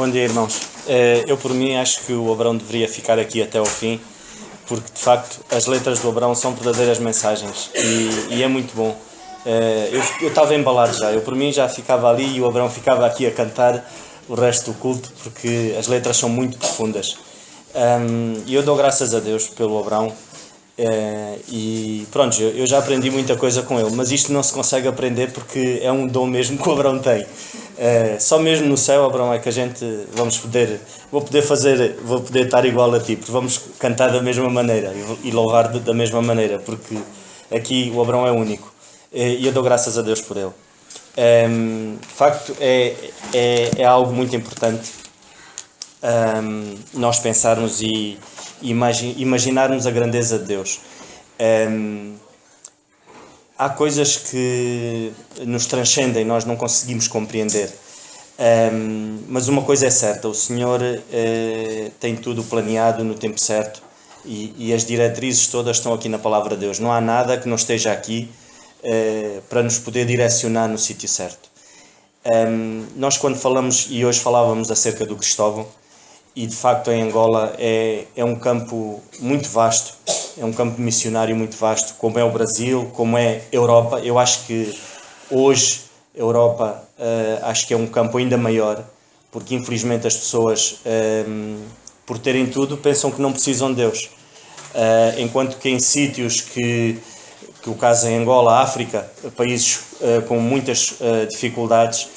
Bom dia, irmãos. Eu, por mim, acho que o Abrão deveria ficar aqui até ao fim, porque, de facto, as letras do Abrão são verdadeiras mensagens e é muito bom. Eu estava embalado já. Eu, por mim, já ficava ali e o Abrão ficava aqui a cantar o resto do culto, porque as letras são muito profundas. E eu dou graças a Deus pelo Abrão. E pronto, eu já aprendi muita coisa com ele, mas isto não se consegue aprender porque é um dom mesmo que o Abrão tem. Só mesmo no céu, Abrão, é que a gente vou poder estar igual a ti, porque vamos cantar da mesma maneira e louvar da mesma maneira, porque aqui o Abrão é único e eu dou graças a Deus por ele. De facto, é algo muito importante nós pensarmos e imaginarmos a grandeza de Deus. Há coisas que nos transcendem, nós não conseguimos compreender. Mas uma coisa é certa, o Senhor tem tudo planeado no tempo certo e as diretrizes todas estão aqui na Palavra de Deus. Não há nada que não esteja aqui para nos poder direcionar no sítio certo. Nós quando falamos, e hoje falávamos acerca do Cristóvão, e de facto em Angola é um campo muito vasto, é um campo missionário muito vasto, como é o Brasil, como é a Europa. Eu acho que hoje a Europa acho que é um campo ainda maior, porque infelizmente as pessoas, por terem tudo, pensam que não precisam de Deus. Enquanto que em sítios que o caso em Angola, África, países com muitas dificuldades,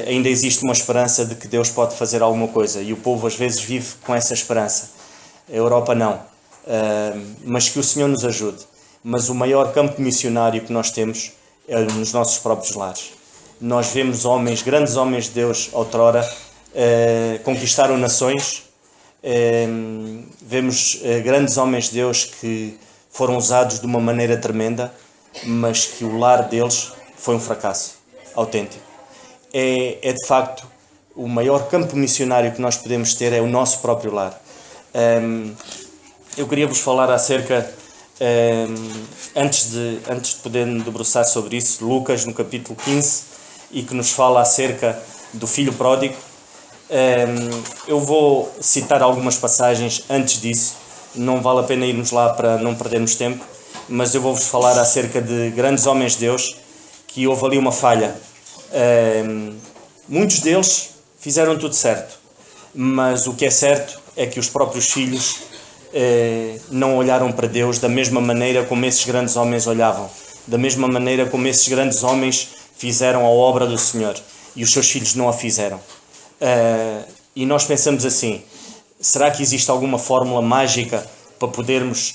ainda existe uma esperança de que Deus pode fazer alguma coisa e o povo às vezes vive com essa esperança. A Europa não, mas que o Senhor nos ajude. Mas o maior campo missionário que nós temos é nos nossos próprios lares. Nós vemos grandes homens de Deus outrora, conquistaram nações, vemos grandes homens de Deus que foram usados de uma maneira tremenda, mas que o lar deles foi um fracasso autêntico. É de facto o maior campo missionário que nós podemos ter, é o nosso próprio lar. Eu queria vos falar acerca, antes de poder me debruçar sobre isso, Lucas no capítulo 15, e que nos fala acerca do filho pródigo. Eu vou citar algumas passagens antes disso, não vale a pena irmos lá para não perdermos tempo, mas eu vou-vos falar acerca de grandes homens de Deus, que houve ali uma falha. Muitos deles fizeram tudo certo, mas o que é certo é que os próprios filhos não olharam para Deus da mesma maneira como esses grandes homens olhavam, da mesma maneira como esses grandes homens fizeram a obra do Senhor e os seus filhos não a fizeram. E nós pensamos assim: será que existe alguma fórmula mágica para podermos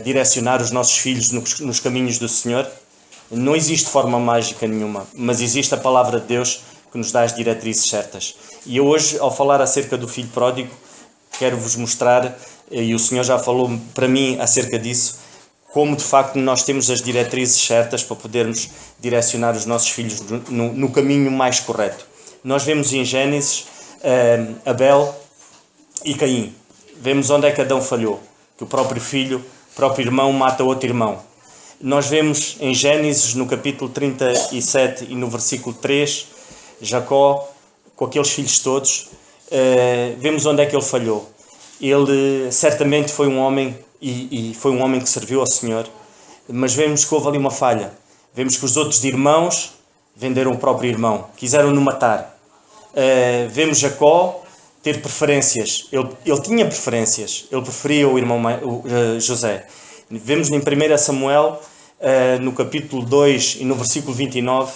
direcionar os nossos filhos nos caminhos do Senhor? Não existe forma mágica nenhuma, mas existe a Palavra de Deus que nos dá as diretrizes certas. E eu hoje, ao falar acerca do filho pródigo, quero-vos mostrar, e o Senhor já falou para mim acerca disso, como de facto nós temos as diretrizes certas para podermos direcionar os nossos filhos no caminho mais correto. Nós vemos em Gênesis Abel e Caim. Vemos onde é que Adão falhou, que o próprio filho, o próprio irmão mata outro irmão. Nós vemos em Gênesis, no capítulo 37 e no versículo 3, Jacó, com aqueles filhos todos, vemos onde é que ele falhou. Ele certamente foi um homem, e foi um homem que serviu ao Senhor, mas vemos que houve ali uma falha. Vemos que os outros irmãos venderam o próprio irmão, quiseram-no matar. Vemos Jacó ter preferências. Ele tinha preferências, ele preferia o irmão José. Vemos em 1 Samuel, no capítulo 2 e no versículo 29,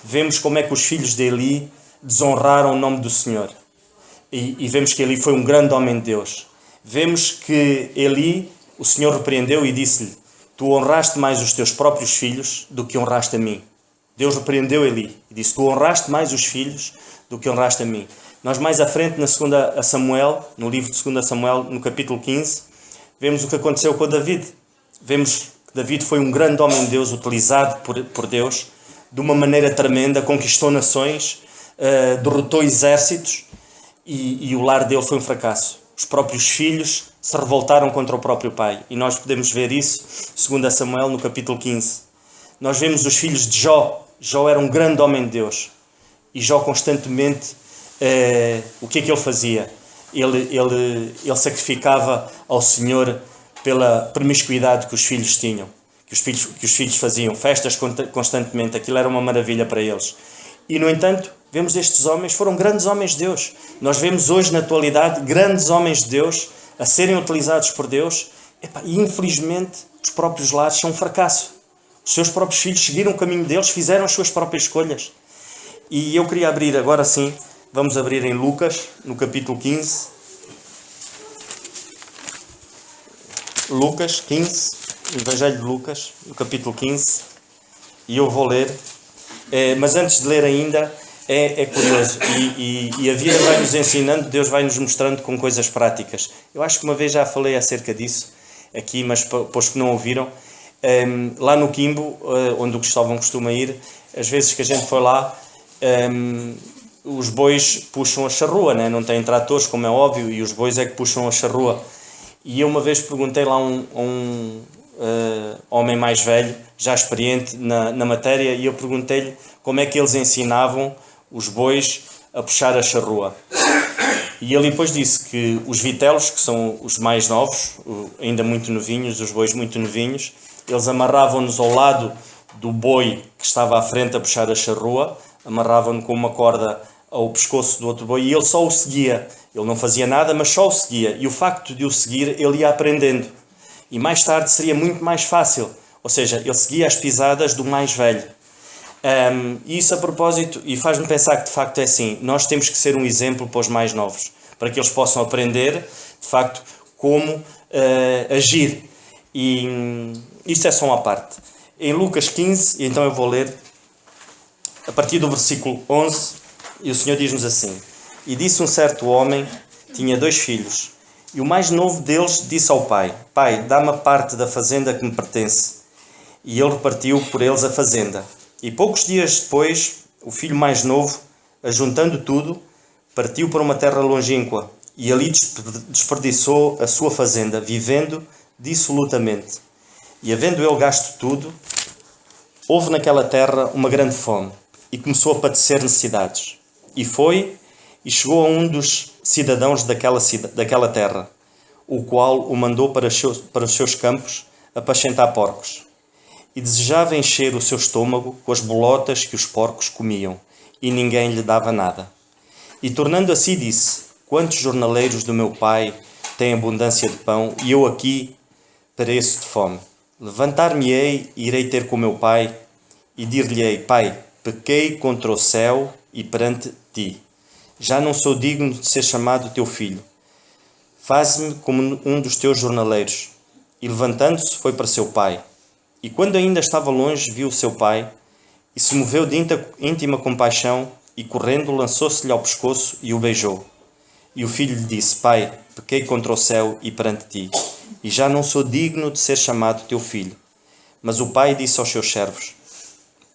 vemos como é que os filhos de Eli desonraram o nome do Senhor. E vemos que Eli foi um grande homem de Deus. Vemos que Eli, o Senhor repreendeu e disse-lhe: tu honraste mais os teus próprios filhos do que honraste a mim. Deus repreendeu Eli e disse: tu honraste mais os filhos do que honraste a mim. Nós mais à frente, no livro de 2 Samuel, no capítulo 15, vemos o que aconteceu com David. Vemos que David foi um grande homem de Deus, utilizado por Deus de uma maneira tremenda, conquistou nações, derrotou exércitos e o lar dele foi um fracasso. Os próprios filhos se revoltaram contra o próprio pai. E nós podemos ver isso, 2 Samuel, no capítulo 15. Nós vemos os filhos de Jó. Jó era um grande homem de Deus. E Jó constantemente o que é que ele fazia? Ele sacrificava ao Senhor pela promiscuidade que os filhos tinham, que os filhos faziam, festas constantemente, aquilo era uma maravilha para eles. E, no entanto, vemos estes homens, foram grandes homens de Deus. Nós vemos hoje, na atualidade, grandes homens de Deus a serem utilizados por Deus, e infelizmente os próprios lares são um fracasso. Os seus próprios filhos seguiram o caminho deles, fizeram as suas próprias escolhas. E eu queria abrir, agora sim, vamos abrir em Lucas, no capítulo 15. Lucas 15, Evangelho de Lucas, no capítulo 15. E eu vou ler. Mas antes de ler ainda, é curioso. E a vida vai nos ensinando, Deus vai nos mostrando com coisas práticas. Eu acho que uma vez já falei acerca disso aqui, mas para os que não ouviram, lá no Quimbo, onde o Cristóvão costuma ir, às vezes que a gente foi lá, os bois puxam a charrua, né? Não têm tratores, como é óbvio, e os bois é que puxam a charrua. E eu uma vez perguntei lá a um homem mais velho, já experiente na matéria, e eu perguntei-lhe como é que eles ensinavam os bois a puxar a charrua. E ele depois disse que os vitelos, que são os mais novos, ainda muito novinhos, os bois muito novinhos, eles amarravam-nos ao lado do boi que estava à frente a puxar a charrua, amarravam-no com uma corda ao pescoço do outro boi e ele só o seguia. Ele não fazia nada, mas só o seguia. E o facto de o seguir, ele ia aprendendo. E mais tarde seria muito mais fácil. Ou seja, ele seguia as pisadas do mais velho. E isso a propósito, e faz-me pensar que de facto é assim. Nós temos que ser um exemplo para os mais novos. Para que eles possam aprender, de facto, como agir. E isto é só uma parte. Em Lucas 15, então eu vou ler a partir do versículo 11, e o Senhor diz-nos assim: E disse um certo homem, tinha 2 filhos, e o mais novo deles disse ao pai: Pai, dá-me a parte da fazenda que me pertence. E ele repartiu por eles a fazenda. E poucos dias depois, o filho mais novo, ajuntando tudo, partiu para uma terra longínqua, e ali desperdiçou a sua fazenda, vivendo dissolutamente. E havendo ele gasto tudo, houve naquela terra uma grande fome, e começou a padecer necessidades. E foi, e chegou a um dos cidadãos daquela terra, o qual o mandou para os seus campos apacentar porcos. E desejava encher o seu estômago com as bolotas que os porcos comiam, e ninguém lhe dava nada. E tornando a si disse: Quantos jornaleiros do meu pai têm abundância de pão, e eu aqui pereço de fome? Levantar-me-ei e irei ter com meu pai, e dir-lhe-ei: Pai, pequei contra o céu e perante ti. Já não sou digno de ser chamado teu filho. Faz-me como um dos teus jornaleiros. E levantando-se, foi para seu pai. E quando ainda estava longe, viu o seu pai, e se moveu de íntima compaixão, e correndo, lançou-se-lhe ao pescoço e o beijou. E o filho lhe disse: Pai, pequei contra o céu e perante ti, e já não sou digno de ser chamado teu filho. Mas o pai disse aos seus servos: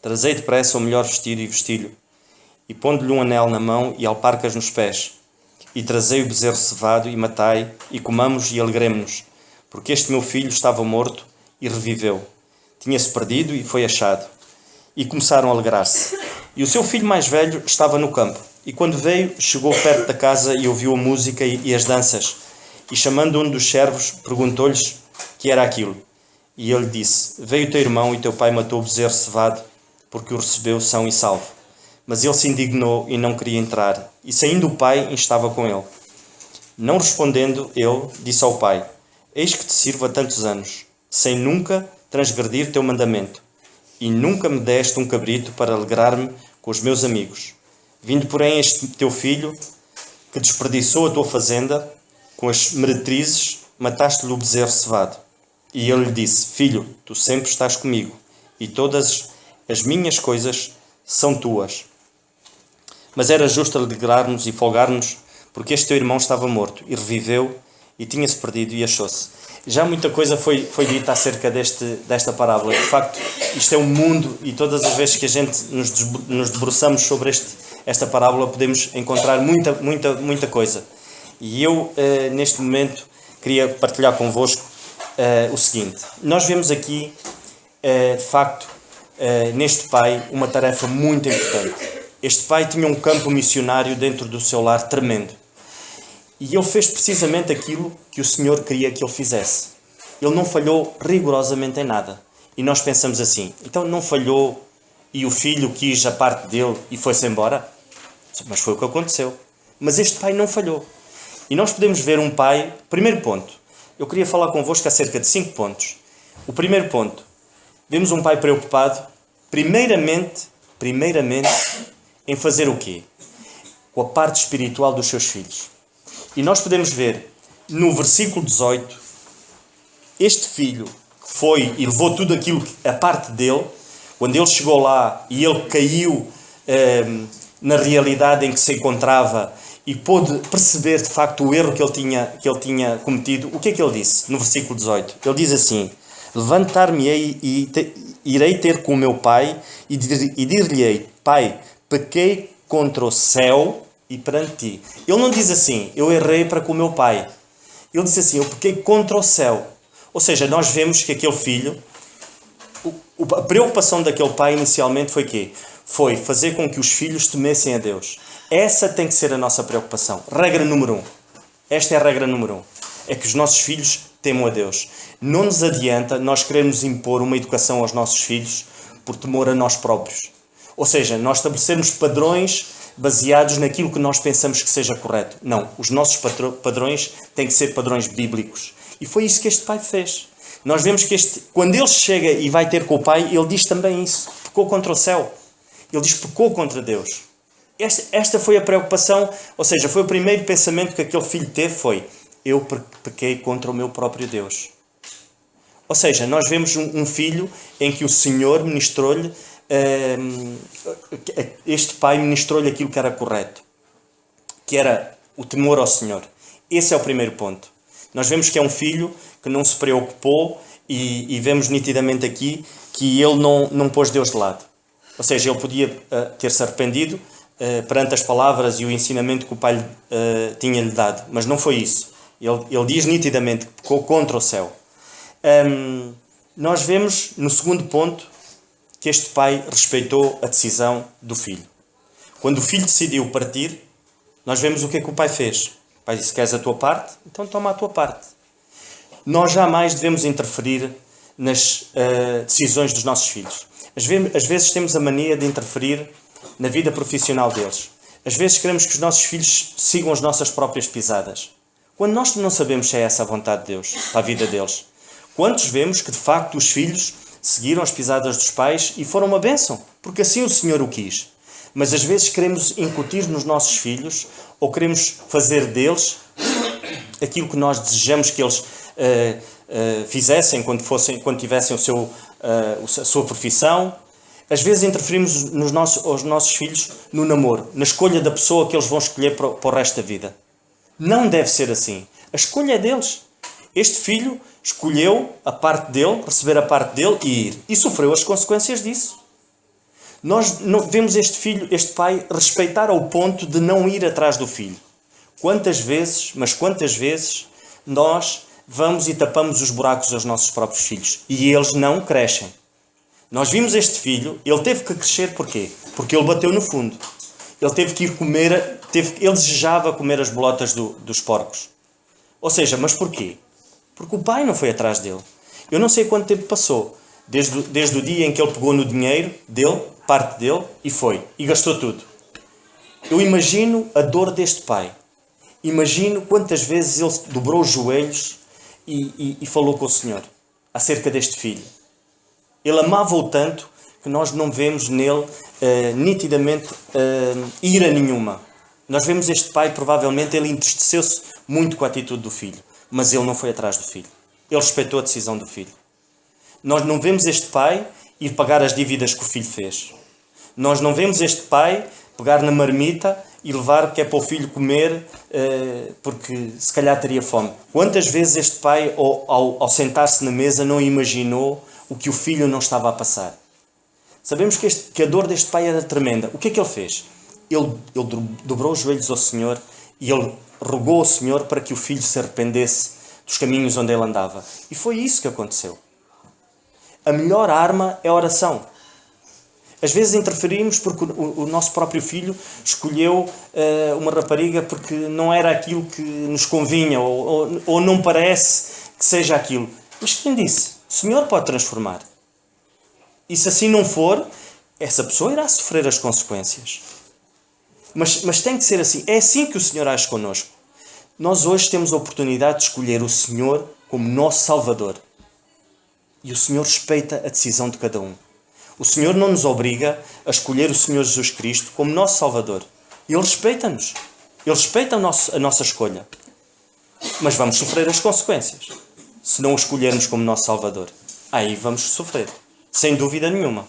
Trazei depressa o melhor vestido e vestilho, e pondo-lhe um anel na mão e alparcas nos pés. E trazei o bezerro cevado e matai, e comamos e alegremo-nos, porque este meu filho estava morto e reviveu. Tinha-se perdido e foi achado. E começaram a alegrar-se. E o seu filho mais velho estava no campo. E quando veio, chegou perto da casa e ouviu a música e as danças. E chamando um dos servos, perguntou-lhes que era aquilo. E ele disse: Veio teu irmão e teu pai matou o bezerro cevado, porque o recebeu são e salvo. Mas ele se indignou e não queria entrar. E saindo o pai, instava com ele. Não respondendo, ele disse ao pai: Eis que te sirvo há tantos anos, sem nunca transgredir teu mandamento. E nunca me deste um cabrito para alegrar-me com os meus amigos. Vindo, porém, este teu filho, que desperdiçou a tua fazenda, com as meretrizes, mataste-lhe o bezerro cevado. E ele lhe disse: Filho, tu sempre estás comigo, e todas as minhas coisas são tuas. Mas era justo alegrar-nos e folgar-nos, porque este teu irmão estava morto, e reviveu, e tinha-se perdido, e achou-se. Já muita coisa foi dita acerca desta parábola. De facto, isto é um mundo, e todas as vezes que a gente nos debruçamos sobre esta parábola, podemos encontrar muita coisa. E eu, neste momento, queria partilhar convosco o seguinte. Nós vemos aqui, de facto, neste pai, uma tarefa muito importante. Este pai tinha um campo missionário dentro do seu lar tremendo. E ele fez precisamente aquilo que o Senhor queria que ele fizesse. Ele não falhou rigorosamente em nada. E nós pensamos assim, então não falhou e o filho quis a parte dele e foi-se embora? Mas foi o que aconteceu. Mas este pai não falhou. E nós podemos ver um pai... Primeiro ponto. Eu queria falar convosco acerca de 5 pontos. O primeiro ponto. Vemos um pai preocupado, primeiramente, em fazer o quê? Com a parte espiritual dos seus filhos. E nós podemos ver no versículo 18, este filho que foi e levou tudo aquilo, a parte dele, quando ele chegou lá e ele caiu na realidade em que se encontrava e pôde perceber de facto o erro que ele tinha cometido, o que é que ele disse no versículo 18? Ele diz assim: levantar-me-ei e irei ter com o meu pai e dir-lhe-ei: Pai, pequei contra o céu e perante ti. Ele não diz assim: eu errei para com o meu pai. Ele diz assim: eu pequei contra o céu. Ou seja, nós vemos que aquele filho, a preocupação daquele pai inicialmente foi quê? Foi fazer com que os filhos temessem a Deus. Essa tem que ser a nossa preocupação. Regra número 1. Esta é a regra número 1. É que os nossos filhos temam a Deus. Não nos adianta nós queremos impor uma educação aos nossos filhos por temor a nós próprios. Ou seja, nós estabelecermos padrões baseados naquilo que nós pensamos que seja correto. Não, os nossos padrões têm que ser padrões bíblicos. E foi isso que este pai fez. Nós vemos que quando ele chega e vai ter com o pai, ele diz também isso. Pecou contra o céu. Ele diz pecou contra Deus. Esta foi a preocupação, ou seja, foi o primeiro pensamento que aquele filho teve, foi: eu pequei contra o meu próprio Deus. Ou seja, nós vemos um filho em que o Senhor ministrou-lhe, este pai ministrou-lhe aquilo que era correto, que era o temor ao Senhor. Esse é o primeiro ponto. Nós vemos que é um filho que não se preocupou e vemos nitidamente aqui que ele não pôs Deus de lado. Ou seja, ele podia ter-se arrependido perante as palavras e o ensinamento que o pai tinha-lhe dado, mas não foi isso. Ele diz nitidamente que pecou contra o céu. Nós vemos no segundo ponto que este pai respeitou a decisão do filho. Quando o filho decidiu partir, nós vemos o que é que o pai fez. O pai disse: queres a tua parte? Então toma a tua parte. Nós jamais devemos interferir nas decisões dos nossos filhos. Às vezes temos a mania de interferir na vida profissional deles. Às vezes queremos que os nossos filhos sigam as nossas próprias pisadas. Quando nós não sabemos se é essa a vontade de Deus para a vida deles. Quantos vemos que de facto os filhos seguiram as pisadas dos pais e foram uma bênção? Porque assim o Senhor o quis. Mas às vezes queremos incutir nos nossos filhos ou queremos fazer deles aquilo que nós desejamos que eles fizessem quando tivessem a sua profissão. Às vezes interferimos aos nossos filhos no namoro, na escolha da pessoa que eles vão escolher para o resto da vida. Não deve ser assim. A escolha é deles. Este filho escolheu a parte dele, receber a parte dele e ir. E sofreu as consequências disso. Nós vemos este pai respeitar ao ponto de não ir atrás do filho. Quantas vezes nós vamos e tapamos os buracos aos nossos próprios filhos e eles não crescem. Nós vimos este filho, ele teve que crescer porquê? Porque ele bateu no fundo. Ele teve que ir comer, ele desejava comer as bolotas dos porcos. Ou seja, mas porquê? Porque o pai não foi atrás dele. Eu não sei quanto tempo passou, desde o dia em que ele pegou no dinheiro dele, parte dele, e foi, e gastou tudo. Eu imagino a dor deste pai. Imagino quantas vezes ele dobrou os joelhos e falou com o Senhor acerca deste filho. Ele amava-o tanto que nós não vemos nele nitidamente ira nenhuma. Nós vemos este pai, provavelmente, ele entristeceu-se muito com a atitude do filho, mas ele não foi atrás do filho. Ele respeitou a decisão do filho. Nós não vemos este pai ir pagar as dívidas que o filho fez. Nós não vemos este pai pegar na marmita e levar que é para o filho comer porque se calhar teria fome. Quantas vezes este pai, ao sentar-se na mesa, não imaginou o que o filho não estava a passar? Sabemos que a dor deste pai era tremenda. O que é que ele fez? Ele dobrou os joelhos ao Senhor e ele rogou ao Senhor para que o filho se arrependesse dos caminhos onde ele andava. E foi isso que aconteceu. A melhor arma é a oração. Às vezes interferimos porque o nosso próprio filho escolheu uma rapariga porque não era aquilo que nos convinha ou não parece que seja aquilo. Mas quem disse? O Senhor pode transformar. E se assim não for, essa pessoa irá sofrer as consequências. Mas tem que ser assim. É assim que o Senhor age connosco. Nós hoje temos a oportunidade de escolher o Senhor como nosso Salvador. E o Senhor respeita a decisão de cada um. O Senhor não nos obriga a escolher o Senhor Jesus Cristo como nosso Salvador. Ele respeita-nos. Ele respeita a nossa escolha. Mas vamos sofrer as consequências. Se não o escolhermos como nosso Salvador. Aí vamos sofrer. Sem dúvida nenhuma.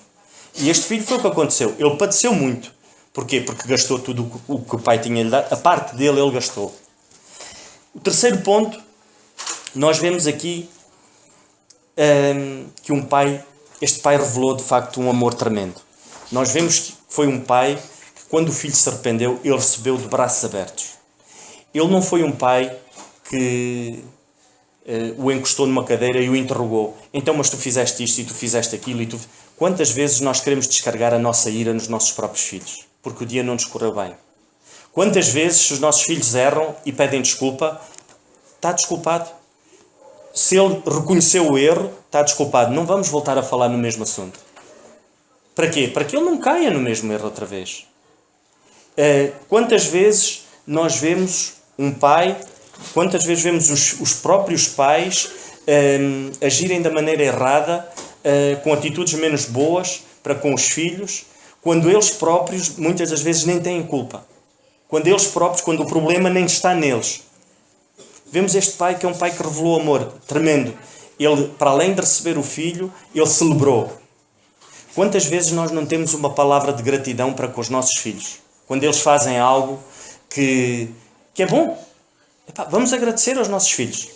E este filho foi o que aconteceu. Ele padeceu muito. Porquê? Porque gastou tudo o que o pai tinha lhe dado. A parte dele ele gastou. O terceiro ponto, nós vemos aqui que este pai revelou de facto um amor tremendo. Nós vemos que foi um pai que quando o filho se arrependeu, ele recebeu de braços abertos. Ele não foi um pai que o encostou numa cadeira e o interrogou. Então, mas tu fizeste isto e tu fizeste aquilo e tu... Quantas vezes nós queremos descarregar a nossa ira nos nossos próprios filhos? Porque o dia não nos correu bem. Quantas vezes, se os nossos filhos erram e pedem desculpa, está desculpado. Se ele reconheceu o erro, está desculpado. Não vamos voltar a falar no mesmo assunto. Para quê? Para que ele não caia no mesmo erro outra vez. Quantas vezes nós vemos um pai, quantas vezes vemos os próprios pais agirem da maneira errada, com atitudes menos boas para com os filhos, quando eles próprios, muitas das vezes, nem têm culpa. Quando eles próprios, quando o problema nem está neles. Vemos este pai que é um pai que revelou amor tremendo. Ele, para além de receber o filho, ele celebrou. Quantas vezes nós não temos uma palavra de gratidão para com os nossos filhos? Quando eles fazem algo que é bom. Epá, vamos agradecer aos nossos filhos.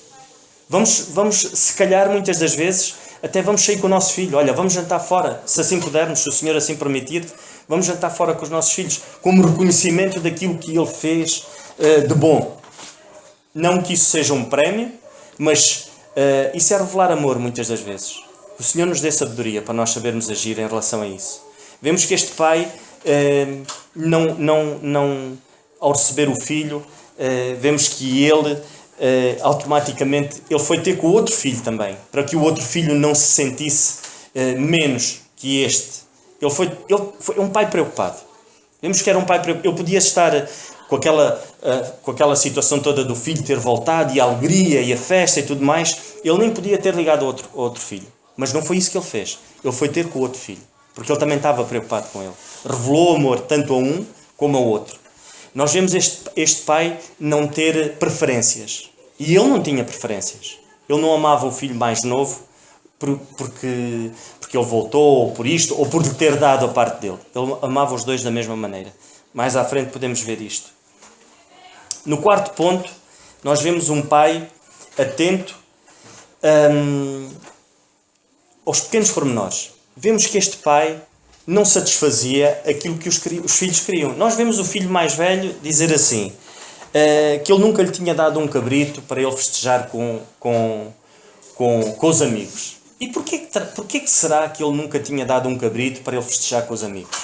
Vamos, se calhar, muitas das vezes, até vamos sair com o nosso filho. Olha, vamos jantar fora, se assim pudermos, se o Senhor assim permitir. Vamos jantar fora com os nossos filhos, como reconhecimento daquilo que ele fez de bom. Não que isso seja um prémio, mas isso é revelar amor muitas das vezes. O Senhor nos dê sabedoria para nós sabermos agir em relação a isso. Vemos que este pai, ao receber o filho, vemos que ele, automaticamente, ele foi ter com o outro filho também, para que o outro filho não se sentisse menos que este. Ele foi um pai preocupado. Vemos que era um pai preocupado. Ele podia estar com aquela situação toda do filho ter voltado, e a alegria, e a festa e tudo mais. Ele nem podia ter ligado ao outro filho. Mas não foi isso que ele fez. Ele foi ter com o outro filho. Porque ele também estava preocupado com ele. Revelou amor tanto a um como ao outro. Nós vemos este pai não ter preferências. E ele não tinha preferências. Ele não amava o filho mais novo porque ele voltou, ou por isto, ou por lhe ter dado a parte dele. Ele amava os dois da mesma maneira. Mais à frente podemos ver isto. No quarto ponto, nós vemos um pai atento aos pequenos pormenores. Vemos que este pai não satisfazia aquilo que os filhos queriam. Nós vemos o filho mais velho dizer assim, que ele nunca lhe tinha dado um cabrito para ele festejar com os amigos. E porquê que será que ele nunca tinha dado um cabrito para ele festejar com os amigos?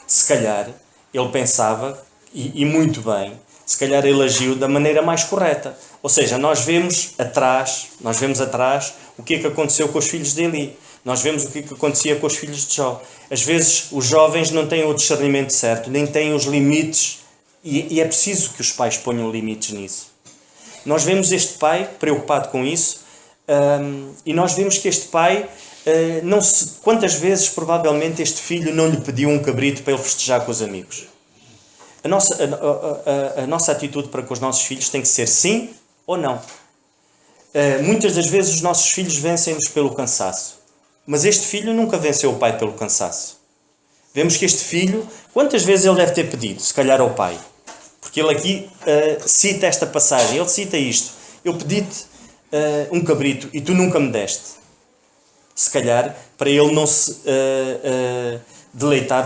Se calhar ele pensava, e muito bem, se calhar ele agiu da maneira mais correta. Ou seja, nós vemos atrás o que é que aconteceu com os filhos de Eli. Nós vemos o que é que acontecia com os filhos de Jó. Às vezes os jovens não têm o discernimento certo, nem têm os limites, e é preciso que os pais ponham limites nisso. Nós vemos este pai preocupado com isso, e nós vemos que este pai, quantas vezes provavelmente este filho não lhe pediu um cabrito para ele festejar com os amigos. A nossa atitude para com os nossos filhos tem que ser sim ou não. Muitas das vezes os nossos filhos vencem-nos pelo cansaço. Mas este filho nunca venceu o pai pelo cansaço. Vemos que este filho, quantas vezes ele deve ter pedido, se calhar ao pai? Porque ele aqui cita esta passagem, ele cita isto. Eu pedi-te um cabrito e tu nunca me deste. Se calhar, para ele não se deleitar,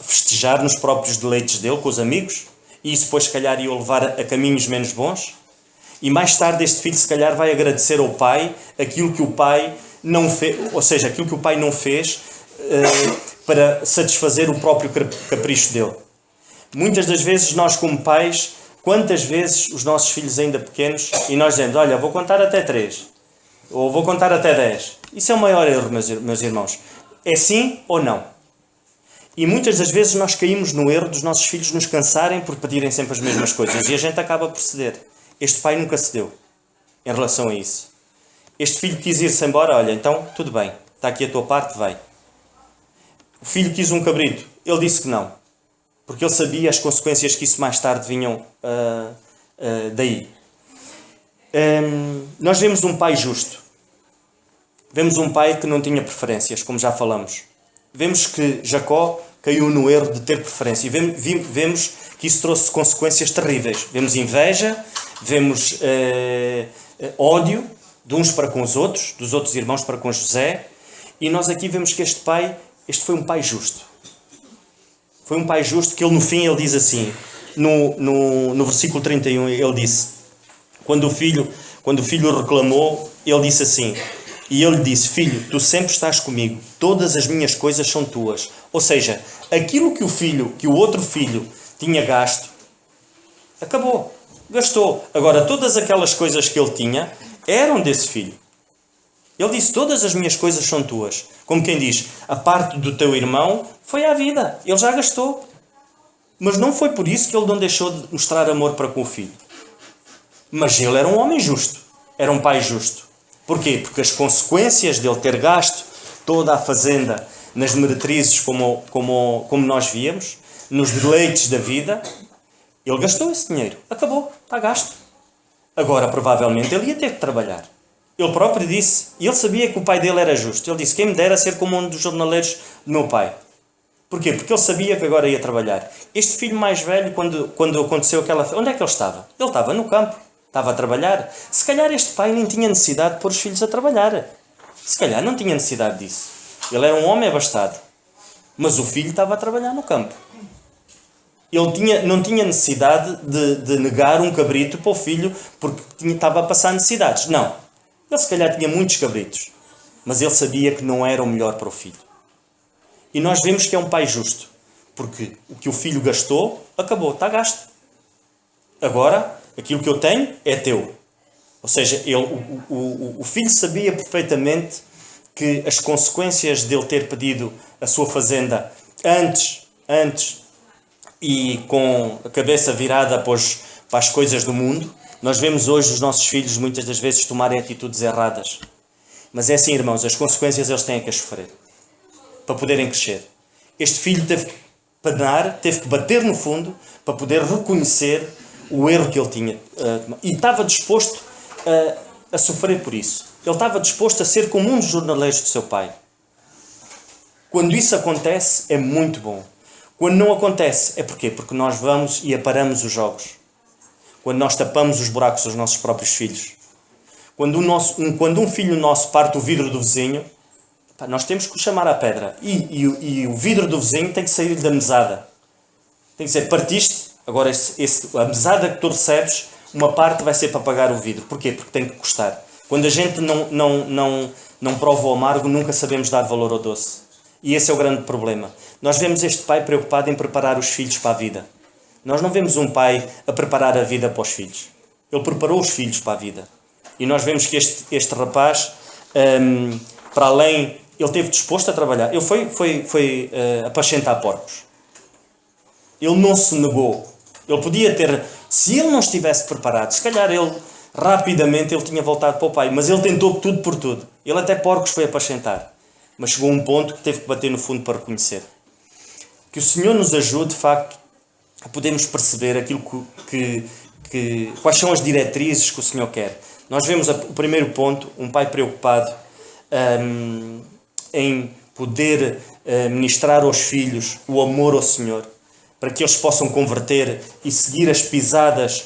festejar nos próprios deleites dele, com os amigos, e isso depois se calhar ia o levar a caminhos menos bons. E mais tarde este filho se calhar vai agradecer ao pai aquilo que o pai não fez, ou seja, aquilo que o pai não fez para satisfazer o próprio capricho dele. Muitas das vezes nós como pais, quantas vezes os nossos filhos ainda pequenos, e nós dizemos, olha, vou contar até 3, ou vou contar até 10. Isso é o maior erro, meus irmãos. É sim ou não? E muitas das vezes nós caímos no erro dos nossos filhos nos cansarem por pedirem sempre as mesmas coisas, e a gente acaba por ceder. Este pai nunca cedeu em relação a isso. Este filho quis ir-se embora, olha, então tudo bem, está aqui a tua parte, vai. O filho quis um cabrito, ele disse que não, porque ele sabia as consequências que isso mais tarde vinham daí. Nós vemos um pai justo, vemos um pai que não tinha preferências, como já falamos. Vemos que Jacó caiu no erro de ter preferência, e vemos que isso trouxe consequências terríveis. Vemos inveja, vemos ódio de uns para com os outros, dos outros irmãos para com José, e nós aqui vemos que este foi um pai justo. Foi um pai justo que ele no fim ele diz assim, no versículo 31, ele disse, quando o filho reclamou, ele disse assim, e ele disse, filho, tu sempre estás comigo, todas as minhas coisas são tuas. Ou seja, aquilo que o outro filho tinha gasto, acabou, gastou. Agora, todas aquelas coisas que ele tinha eram desse filho. Ele disse, todas as minhas coisas são tuas. Como quem diz, a parte do teu irmão foi à vida, ele já gastou. Mas não foi por isso que ele não deixou de mostrar amor para com o filho. Mas ele era um homem justo, era um pai justo. Porquê? Porque as consequências dele ter gasto toda a fazenda nas meretrizes, como nós víamos, nos deleites da vida, ele gastou esse dinheiro. Acabou, está gasto. Agora, provavelmente, ele ia ter que trabalhar. Ele próprio disse, e ele sabia que o pai dele era justo. Ele disse, quem me dera ser como um dos jornaleiros do meu pai. Porquê? Porque ele sabia que agora ia trabalhar. Este filho mais velho, quando aconteceu onde é que ele estava? Ele estava no campo. Estava a trabalhar. Se calhar este pai nem tinha necessidade de pôr os filhos a trabalhar. Se calhar não tinha necessidade disso. Ele era um homem abastado. Mas o filho estava a trabalhar no campo. Ele não tinha necessidade de negar um cabrito para o filho porque estava a passar necessidades. Não. Ele se calhar tinha muitos cabritos. Mas ele sabia que não era o melhor para o filho. E nós vemos que é um pai justo. Porque o que o filho gastou, acabou. Está gasto. Agora, aquilo que eu tenho é teu. Ou seja, o filho sabia perfeitamente que as consequências dele ter pedido a sua fazenda antes e com a cabeça virada para as coisas do mundo, nós vemos hoje os nossos filhos muitas das vezes tomarem atitudes erradas. Mas é assim, irmãos, as consequências eles têm que as sofrer para poderem crescer. Este filho teve que penar, teve que bater no fundo para poder reconhecer o erro que ele tinha. E estava disposto a sofrer por isso. Ele estava disposto a ser como um dos jornaleiros do seu pai. Quando isso acontece, é muito bom. Quando não acontece, é porquê? Porque nós vamos e aparamos os jogos. Quando nós tapamos os buracos dos nossos próprios filhos. Quando um filho nosso parte o vidro do vizinho, nós temos que o chamar à pedra. E o vidro do vizinho tem que sair da mesada. Tem que ser, partiste, agora a mesada que tu recebes, uma parte vai ser para pagar o vidro. Porquê? Porque tem que custar. Quando a gente não prova o amargo, nunca sabemos dar valor ao doce. E esse é o grande problema. Nós vemos este pai preocupado em preparar os filhos para a vida. Nós não vemos um pai a preparar a vida para os filhos. Ele preparou os filhos para a vida. E nós vemos que este rapaz, para além, ele esteve disposto a trabalhar. Ele foi apacentar porcos. Ele não se negou. Ele podia ter, se ele não estivesse preparado, se calhar rapidamente ele tinha voltado para o pai. Mas ele tentou tudo por tudo. Ele até porcos foi apacentar. Mas chegou a um ponto que teve que bater no fundo para reconhecer. Que o Senhor nos ajude, de facto, a podermos perceber aquilo quais são as diretrizes que o Senhor quer. Nós vemos o primeiro ponto, um pai preocupado em poder ministrar aos filhos o amor ao Senhor, para que eles possam converter e seguir as pisadas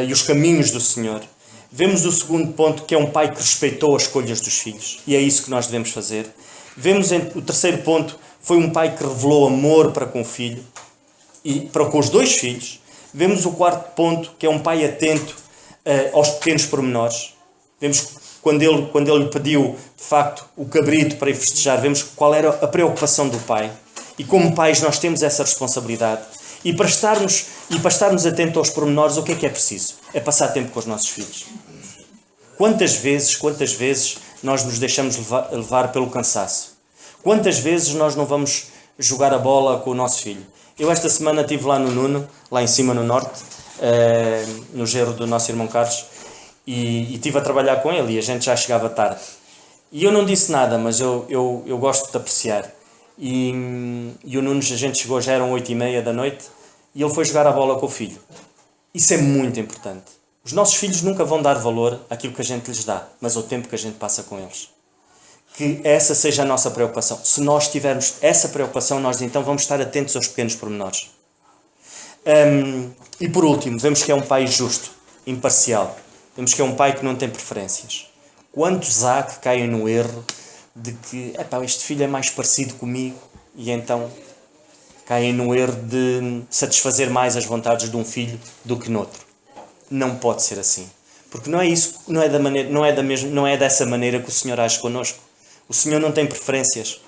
e os caminhos do Senhor. Vemos o segundo ponto, que é um pai que respeitou as escolhas dos filhos, e é isso que nós devemos fazer. Vemos o terceiro ponto, foi um pai que revelou amor para com o filho e para com os dois filhos. Vemos o quarto ponto, que é um pai atento aos pequenos pormenores. Vemos quando ele lhe pediu, de facto, o cabrito para ir festejar, vemos qual era a preocupação do pai. E como pais nós temos essa responsabilidade. E para estarmos atentos aos pormenores, o que é preciso? É passar tempo com os nossos filhos. Quantas vezes nós nos deixamos levar pelo cansaço? Quantas vezes nós não vamos jogar a bola com o nosso filho? Eu esta semana estive lá no Nuno, lá em cima no norte, no gerro do nosso irmão Carlos, e estive a trabalhar com ele e a gente já chegava tarde. E eu não disse nada, mas eu gosto de apreciar. E o Nuno, a gente chegou, já eram 8h30 da noite, e ele foi jogar a bola com o filho. Isso é muito importante. Os nossos filhos nunca vão dar valor àquilo que a gente lhes dá, mas ao tempo que a gente passa com eles. Que essa seja a nossa preocupação. Se nós tivermos essa preocupação, nós então vamos estar atentos aos pequenos pormenores. E por último, vemos que é um pai justo, imparcial. Vemos que é um pai que não tem preferências. Quantos há que caem no erro de que este filho é mais parecido comigo e então caem no erro de satisfazer mais as vontades de um filho do que noutro? Não pode ser assim. Porque não é isso, não é dessa maneira que o Senhor age connosco. O Senhor não tem preferências.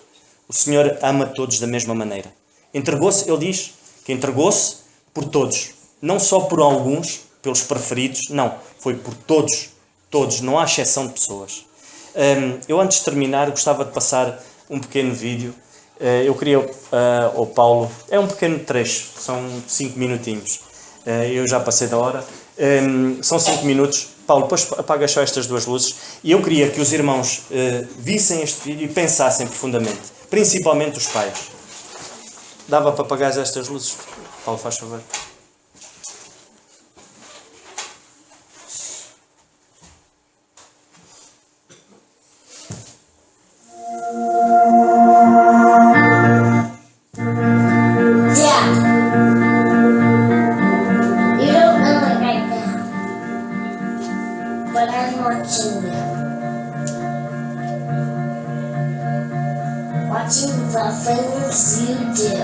O Senhor ama todos da mesma maneira. Entregou-se, Ele diz, que entregou-se por todos. Não só por alguns, pelos preferidos, não. Foi por todos. Todos, não há exceção de pessoas. Eu antes de terminar gostava de passar um pequeno vídeo. Eu queria ao Paulo, é um pequeno trecho, são 5 minutinhos. Eu já passei da hora. São 5 minutos. Paulo, depois apaga só estas duas luzes. E eu queria que os irmãos vissem este vídeo e pensassem profundamente, principalmente os pais. Dava para apagar estas luzes? Paulo, faz favor. Watching the things you do.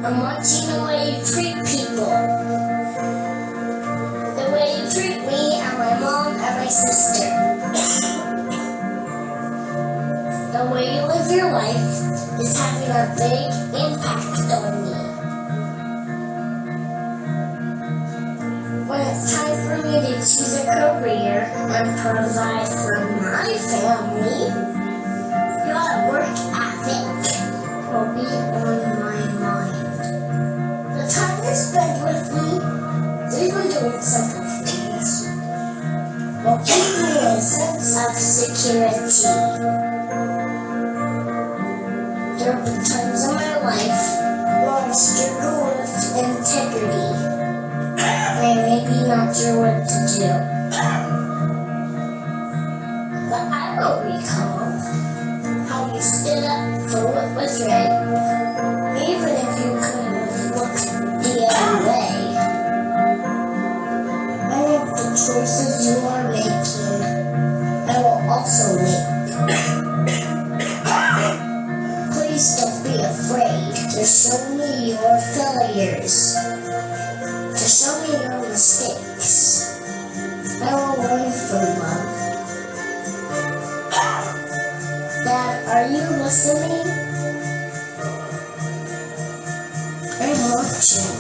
I'm watching the way you treat people. The way you treat me and my mom and my sister. The way you live your life is having a big impact on me. When it's time for me to choose a career and provide for my family, your work ethic will be on my mind. The time you spend with me, even doing simple things, will give me a sense of security. There have been times in my life where I struggle with integrity. I may be not sure what to do, but I will recall how you stood up for what was right, even if you could have looked the other way. Many of the choices you are making, I will also make. Please don't be afraid to show me your failures, to show me your mistakes. I will learn from them. Dad, are you listening? I'm watching.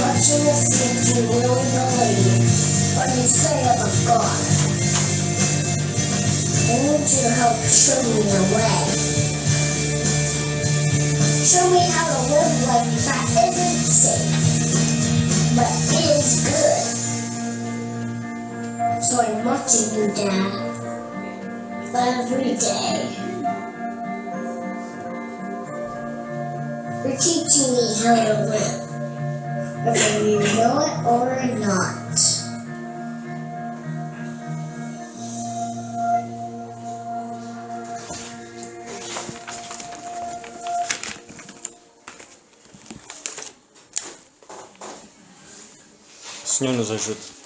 Watching to see if you really believe what you say about God. I need you to help show me the way. Show me how to live life that isn't safe, but is good. So I'm watching you, Dad, every day. You're teaching me how to live, whether you know it or not. O Senhor nos ajude.